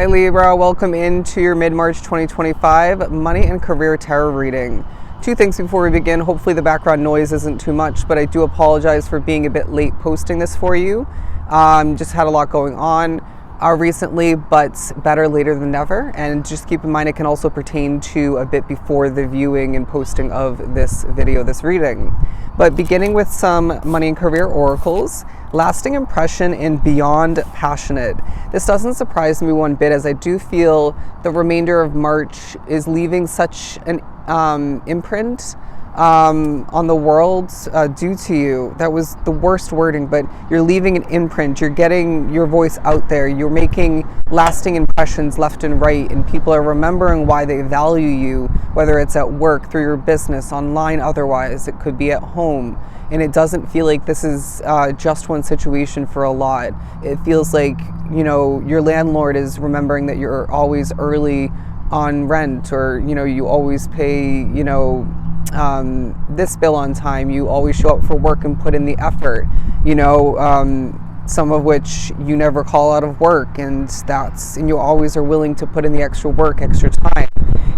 Hi Libra, welcome into your mid-March 2025 money and career tarot reading. Two things before we begin. Hopefully the background noise isn't too much, but I do apologize for being a bit late posting this for you. Just had a lot going on recently, but better later than never. And just keep in mind it can also pertain to a bit before the viewing and posting of this video, this reading. But beginning with some money and career oracles, lasting impression and beyond passionate. This doesn't surprise me one bit, as I do feel the remainder of March is leaving such an imprint on the world due to you. That was the worst wording, but you're leaving an imprint. You're getting your voice out there. You're making lasting impressions left and right, and people are remembering why they value you, whether it's at work, through your business, online, otherwise. It could be at home. And it doesn't feel like this is just one situation for a lot. It feels like, you know, your landlord is remembering that you're always early on rent, or, you know, you always pay, you know, this bill on time. You always show up for work and put in the effort, you know, some of which you never call out of work, and you always are willing to put in the extra work, extra time.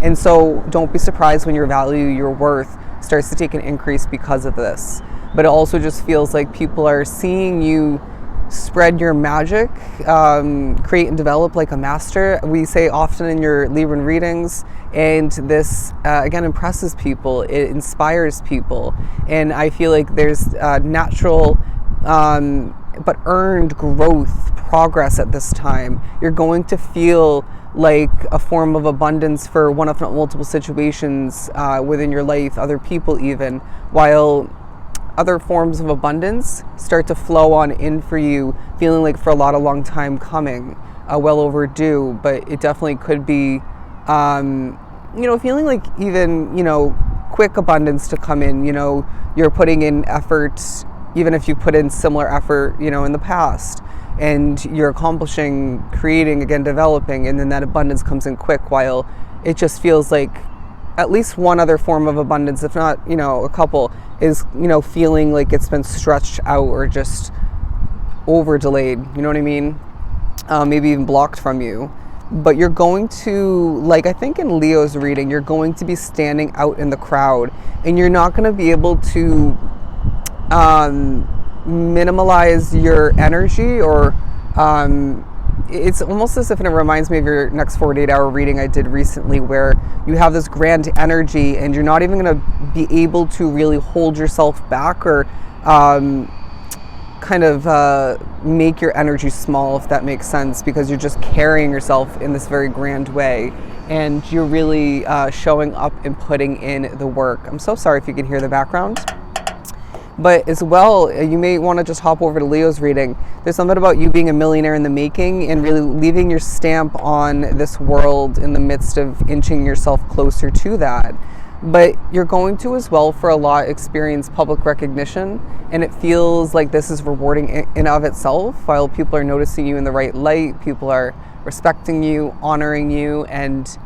And so don't be surprised when your value, your worth starts to take an increase because of this. But it also just feels like people are seeing you spread your magic, create and develop like a master. We say often in your Libran readings, and this again impresses people, it inspires people. And I feel like there's natural but earned growth, progress at this time. You're going to feel like a form of abundance for one, if not multiple situations within your life, other people even, while other forms of abundance start to flow on in for you, feeling like for a long time coming, well overdue. But it definitely could be, you know, feeling like even, you know, quick abundance to come in. You know, you're putting in effort, even if you put in similar effort, you know, in the past, and you're accomplishing, creating, again, developing, and then that abundance comes in quick, while it just feels like at least one other form of abundance, if not, you know, a couple, is, you know, feeling like it's been stretched out or just over delayed, you know what I mean? Maybe even blocked from you. But you're going to, like I think in Leo's reading, you're going to be standing out in the crowd, and you're not going to be able to minimalize your energy, or it's almost as if, and it reminds me of your next 48-hour reading I did recently, where you have this grand energy and you're not even going to be able to really hold yourself back, or kind of make your energy small, if that makes sense, because you're just carrying yourself in this very grand way, and you're really showing up and putting in the work. I'm so sorry if you can hear the background. But as well, you may want to just hop over to Leo's reading. There's something about you being a millionaire in the making and really leaving your stamp on this world in the midst of inching yourself closer to that. But you're going to, as well, for a lot, experience public recognition, and it feels like this is rewarding in and of itself, while people are noticing you in the right light, people are respecting you, honoring you, and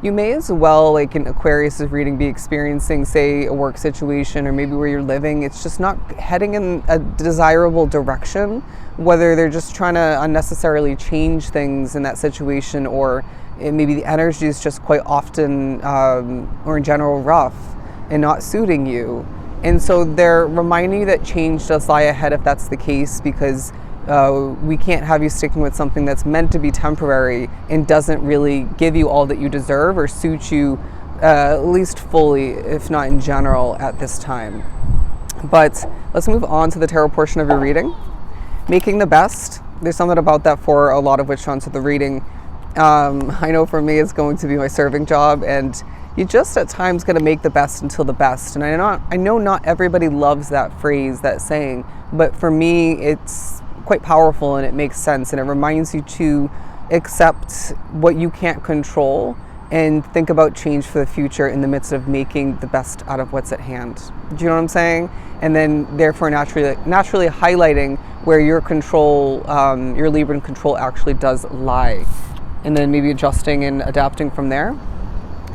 you may as well, like in Aquarius's reading, be experiencing, say, a work situation, or maybe where you're living, it's just not heading in a desirable direction, whether they're just trying to unnecessarily change things in that situation, or maybe the energy is just quite often, or in general, rough and not suiting you. And so they're reminding you that change does lie ahead if that's the case, because we can't have you sticking with something that's meant to be temporary and doesn't really give you all that you deserve or suit you, at least fully, if not in general, at this time. But let's move on to the tarot portion of your reading. Making the best. There's something about that for a lot of which onto the reading. I know for me it's going to be my serving job, and you just at times got to make the best until the best. And I know not everybody loves that phrase, that saying, but for me it's quite powerful, and it makes sense, and it reminds you to accept what you can't control and think about change for the future in the midst of making the best out of what's at hand. Do you know what I'm saying? And then therefore naturally highlighting where your control, your Libran control actually does lie, and then maybe adjusting and adapting from there.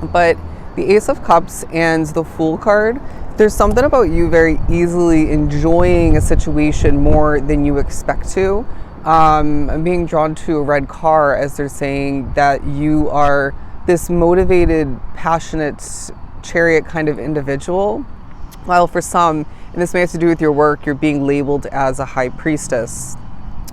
But the Ace of Cups and the Fool card, there's something about you very easily enjoying a situation more than you expect to. I'm being drawn to a red car as they're saying that you are this motivated, passionate, chariot kind of individual. While for some, and this may have to do with your work, you're being labeled as a high priestess.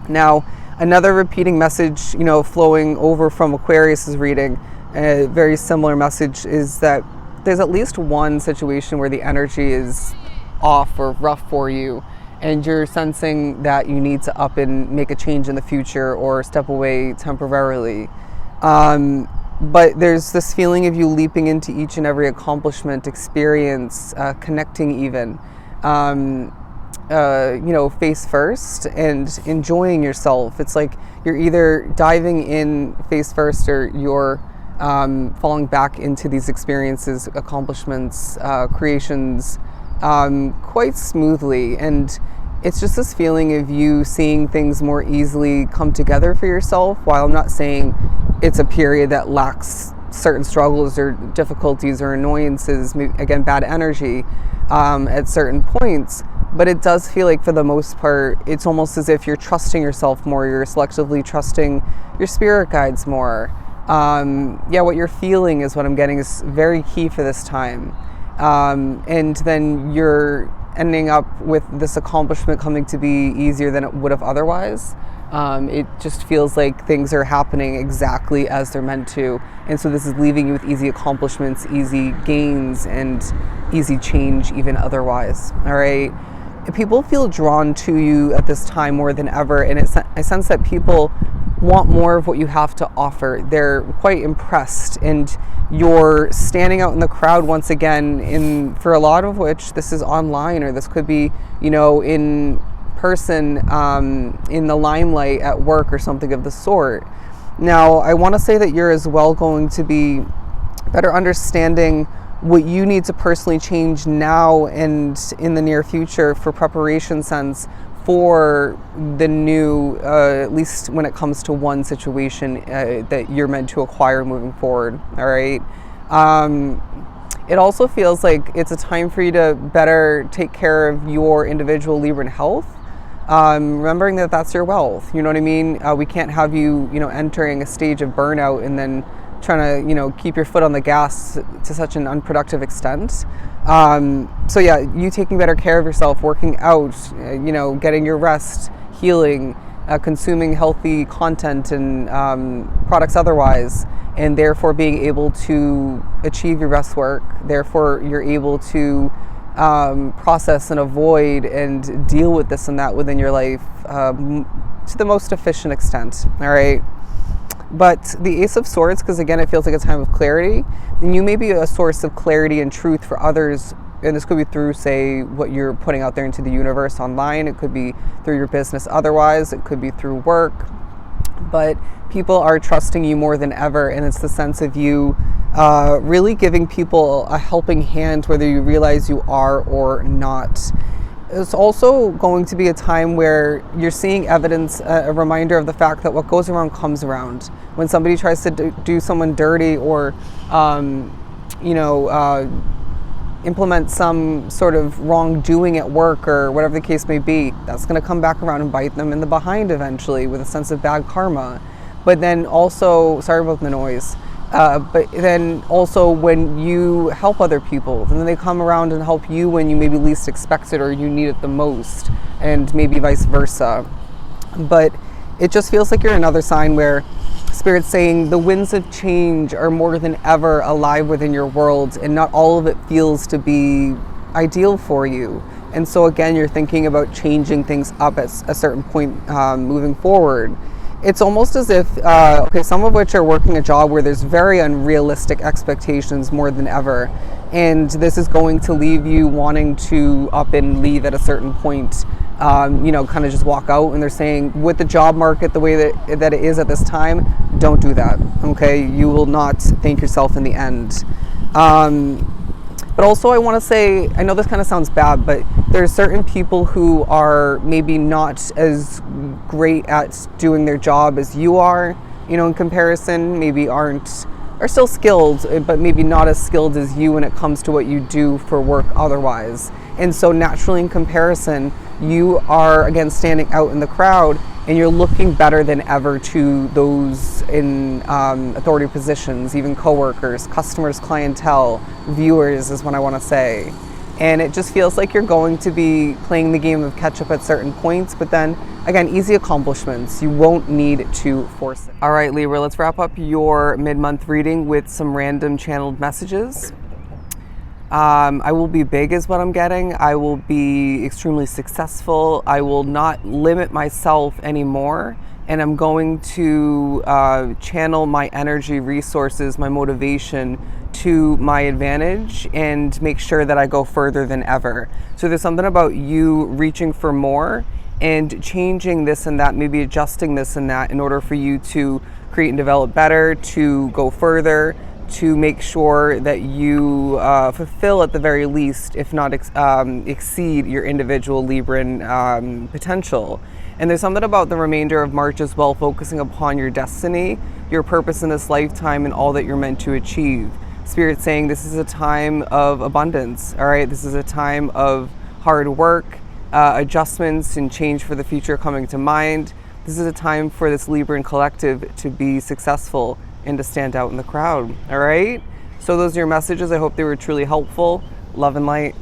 Now, another repeating message, flowing over from Aquarius's reading, a very similar message, is that there's at least one situation where the energy is off or rough for you, and you're sensing that you need to up and make a change in the future or step away temporarily. But there's this feeling of you leaping into each and every accomplishment, experience, connecting even, face first and enjoying yourself. It's like you're either diving in face first or you're falling back into these experiences, accomplishments, creations quite smoothly. And it's just this feeling of you seeing things more easily come together for yourself. While I'm not saying it's a period that lacks certain struggles or difficulties or annoyances, again, bad energy at certain points, but it does feel like for the most part, it's almost as if you're trusting yourself more, you're selectively trusting your spirit guides more. What you're feeling is what I'm getting is very key for this time. And then you're ending up with this accomplishment coming to be easier than it would have otherwise. It just feels like things are happening exactly as they're meant to. And so this is leaving you with easy accomplishments, easy gains, and easy change even otherwise. All right. People feel drawn to you at this time more than ever. And I sense that people want more of what you have to offer. They're quite impressed, and you're standing out in the crowd once again, for a lot of which this is online, or this could be, in person, in the limelight at work or something of the sort. Now, I want to say that you're as well going to be better understanding what you need to personally change now and in the near future for preparation sense for the new, at least when it comes to one situation that you're meant to acquire moving forward. All right. It also feels like it's a time for you to better take care of your individual Libran health. Remembering that that's your wealth. You know what I mean? We can't have you, entering a stage of burnout and then trying to, keep your foot on the gas to such an unproductive extent. You taking better care of yourself, working out, getting your rest, healing, consuming healthy content and products otherwise, and therefore being able to achieve your best work. Therefore, you're able to process and avoid and deal with this and that within your life to the most efficient extent. All right. But the Ace of Swords, because again, it feels like a time of clarity, and you may be a source of clarity and truth for others. And this could be through, say, what you're putting out there into the universe online. It could be through your business otherwise. It could be through work. But people are trusting you more than ever. And it's the sense of you really giving people a helping hand, whether you realize you are or not. It's also going to be a time where you're seeing evidence, a reminder of the fact that what goes around comes around. When somebody tries to do someone dirty or, implement some sort of wrongdoing at work or whatever the case may be, that's going to come back around and bite them in the behind eventually with a sense of bad karma. But then also, sorry about the noise, but then also when you help other people, then they come around and help you when you maybe least expect it or you need it the most, and maybe vice versa. But it just feels like you're another sign where Spirit's saying the winds of change are more than ever alive within your world, and not all of it feels to be ideal for you. And so again, you're thinking about changing things up at a certain point moving forward. It's almost as if, some of which are working a job where there's very unrealistic expectations more than ever. And this is going to leave you wanting to up and leave at a certain point, kind of just walk out. And they're saying with the job market the way that it is at this time, don't do that, okay? You will not thank yourself in the end. But also I want to say, I know this kind of sounds bad, but there's certain people who are maybe not as great at doing their job as you are, in comparison, maybe are still skilled, but maybe not as skilled as you when it comes to what you do for work otherwise. And so naturally in comparison, you are again standing out in the crowd and you're looking better than ever to those in authority positions, even coworkers, customers, clientele, viewers is what I want to say. And it just feels like you're going to be playing the game of catch up at certain points, but then again, easy accomplishments. You won't need to force it. All right, Libra, let's wrap up your mid-month reading with some random channeled messages. I will be big is what I'm getting. I will be extremely successful. I will not limit myself anymore. And I'm going to channel my energy, resources, my motivation to my advantage and make sure that I go further than ever. So there's something about you reaching for more and changing this and that, maybe adjusting this and that in order for you to create and develop better, to go further, to make sure that you fulfill at the very least, if not exceed your individual Libran potential. And there's something about the remainder of March as well, focusing upon your destiny, your purpose in this lifetime, and all that you're meant to achieve. Spirit saying this is a time of abundance, all right? This is a time of hard work, adjustments and change for the future coming to mind. This is a time for this Libran collective to be successful and to stand out in the crowd, all right? So those are your messages. I hope they were truly helpful. Love and light.